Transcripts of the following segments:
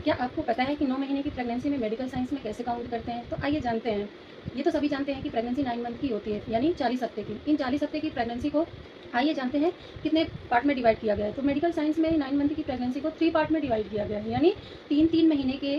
क्या आपको पता है कि 9 महीने की प्रेगनेंसी में मेडिकल साइंस में कैसे काउंट करते हैं? तो आइए जानते हैं। ये तो सभी जानते हैं कि प्रेगनेंसी 9 मंथ की होती है, यानी 40 हफ्ते की। इन 40 हफ्ते की प्रेगनेंसी को आइए जानते हैं कितने पार्ट में डिवाइड किया गया है। तो मेडिकल साइंस में 9 मंथ की प्रेगनेंसी को 3 पार्ट में डिवाइड किया गया है, यानी 3-3 महीने के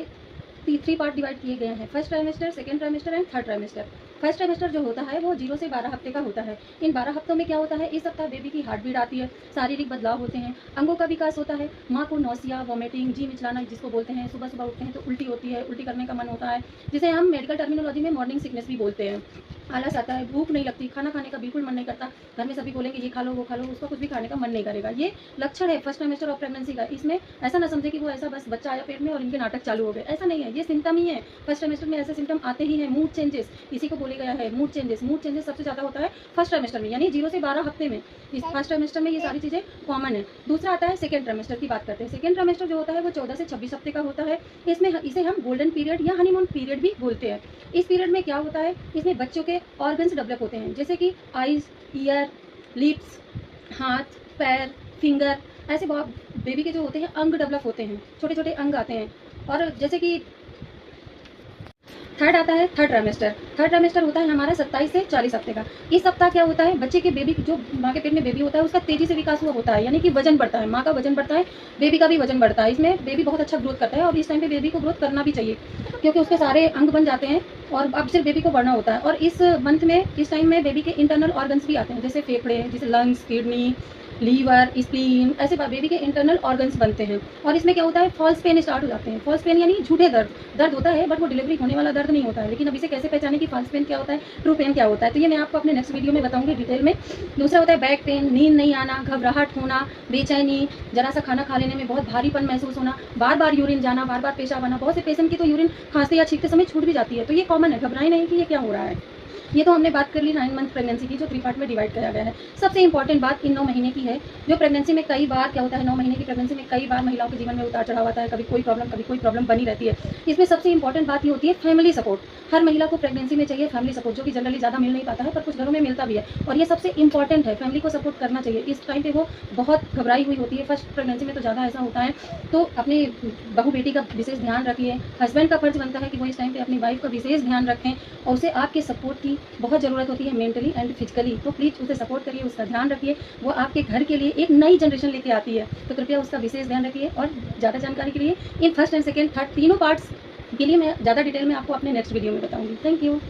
3 पार्ट डिवाइड किए गए हैं। First trimester, second trimester and third trimester. First trimester जो होता है वो 0 से 12 हफ्ते का होता है। इन 12 हफ्तों में क्या होता है, इस सप्ताह बेबी की हार्ट बीट आती है, शारीरिक बदलाव होते हैं, अंगों का विकास होता है, माँ को नौसिया, वॉमिटिंग, जी मिचलाना जिसको बोलते हैं, सुबह सुबह उठते हैं तो उल्टी होती है, उल्टी करने का मन होता है, जिसे हम मेडिकल टर्मिनोलॉजी में मॉर्निंग सिकनेस भी बोलते हैं। आलस आता है, भूख नहीं लगती, खाना खाने का बिल्कुल मन नहीं करता, घर में सभी बोलेंगे ये खा लो वो खा लो, उसका कुछ भी खाने का मन नहीं करेगा। ये लक्षण है फर्स्ट ट्राइमेस्टर ऑफ प्रेगनेंसी का। इसमें ऐसा ना समझे कि वो ऐसा बस बच्चा आया पेट में और इनके नाटक चालू हो गए, ऐसा नहीं है, ये सिम्टम ही है। फर्स्ट ट्राइमेस्टर में ऐसे सिम्टम आते ही हैं। मूड चेंजेस इसी को बोले गया है, मूड चेंजेस सबसे ज़्यादा होता है फर्स्ट ट्राइमेस्टर में, यानी 0 से 12 हफ्ते में। इस फर्स्ट ट्राइमेस्टर में ये सारी चीज़ें कॉमन है। दूसरा आता है सेकंड ट्राइमेस्टर की बात करते हैं। सेकंड ट्राइमेस्टर जो होता है वो 14 से 26 हफ्ते का होता है। इसमें इसे हम गोल्डन पीरियड या हनीमून पीरियड भी बोलते हैं। इस पीरियड में क्या होता है, इसमें बच्चों के ऑर्गन्स डेवलप होते हैं, जैसे कि आइज, ईयर, लिप्स, हाथ, पैर, फिंगर, ऐसे बहुत बेबी के जो होते हैं अंग डेवलप होते हैं, छोटे छोटे अंग आते हैं। और जैसे कि थर्ड आता है थर्ड ट्राइमेस्टर। थर्ड ट्राइमेस्टर होता है हमारा 27 से 40 हफ्ते का। इस सप्ताह क्या होता है, बच्चे के बेबी जो माँ के पेट में बेबी होता है उसका तेजी से विकास हुआ होता है, यानी कि वजन बढ़ता है, माँ का वजन बढ़ता है, बेबी का भी वजन बढ़ता है। इसमें बेबी बहुत अच्छा ग्रोथ करता है और इस टाइम पे बेबी को ग्रोथ करना भी चाहिए, क्योंकि उसके सारे अंग बन जाते हैं और अब सिर्फ बेबी को बढ़ना होता है। और इस मंथ में, इस टाइम में बेबी के इंटरनल ऑर्गन्स भी आते हैं, जैसे फेफड़े, जैसे लंग्स, किडनी, लीवर, स्प्लीन, ऐसे बेबी के इंटरनल ऑर्गन्स बनते हैं। और इसमें क्या होता है, फॉल्स पेन स्टार्ट हो जाते हैं। फॉल्स पेन यानी झूठे दर्द होता है, बट वो डिलीवरी होने वाला दर्द नहीं होता है। लेकिन अब इसे कैसे पहचाने कि फॉल्स पेन क्या होता है, ट्रू पेन क्या होता है, तो ये मैं आपको अपने नेक्स्ट वीडियो में बताऊंगी डिटेल में। दूसरा होता है बैक पेन, नींद नहीं आना, घबराहट होना, बेचैनी, जरा सा खाना खा लेने में बहुत भारीपन महसूस होना, बार बार यूरिन जाना, बार बार पेशाब आना। बहुत से पेशेंट की तो यूरिन खांसते या छींकते समय छूट भी जाती है, तो ये कॉमन है, घबराए नहीं कि ये क्या हो रहा है। ये तो हमने बात कर ली 9 मंथ प्रेगनेंसी की, जो 3 पार्ट में डिवाइड किया गया है। सबसे इंपॉर्टेंट बात इन 9 महीने की है, जो प्रेगनेंसी में कई बार क्या होता है, 9 महीने की प्रेगनेंसी में कई बार महिलाओं के जीवन में उतार चढ़ाव आता है, कभी कोई प्रॉब्लम बनी रहती है। इसमें सबसे इंपॉर्टेंट बात ये होती है फैमिली सपोर्ट। हर महिला को प्रेगनेंसी में चाहिए फैमिली सपोर्ट, जो कि जनरली ज़्यादा मिल नहीं पाता है, पर कुछ घरों में मिलता भी है, और ये सबसे इंपॉर्टेंट है। फैमिली को सपोर्ट करना चाहिए। इस टाइम पे वो बहुत घबराई हुई होती है, फर्स्ट प्रेगनेंसी में तो ज़्यादा ऐसा होता है, तो अपनी बहू बेटी का विशेष ध्यान रखिए। हस्बैंड का फर्ज बनता है कि वो इस टाइम पे अपनी वाइफ का विशेष ध्यान रखें, और उसे आपके सपोर्ट की बहुत ज़रूरत होती है, मेंटली एंड फिजिकली। तो प्लीज़ उसे सपोर्ट करिए, उसका ध्यान रखिए। वो आपके घर के लिए एक नई जनरेशन लेके आती है, तो कृपया उसका विशेष ध्यान रखिए। और ज़्यादा जानकारी के लिए in first and second third तीनों पार्ट्स के लिए मैं ज़्यादा डिटेल में आपको अपने नेक्स्ट वीडियो में बताऊंगी। Thank you.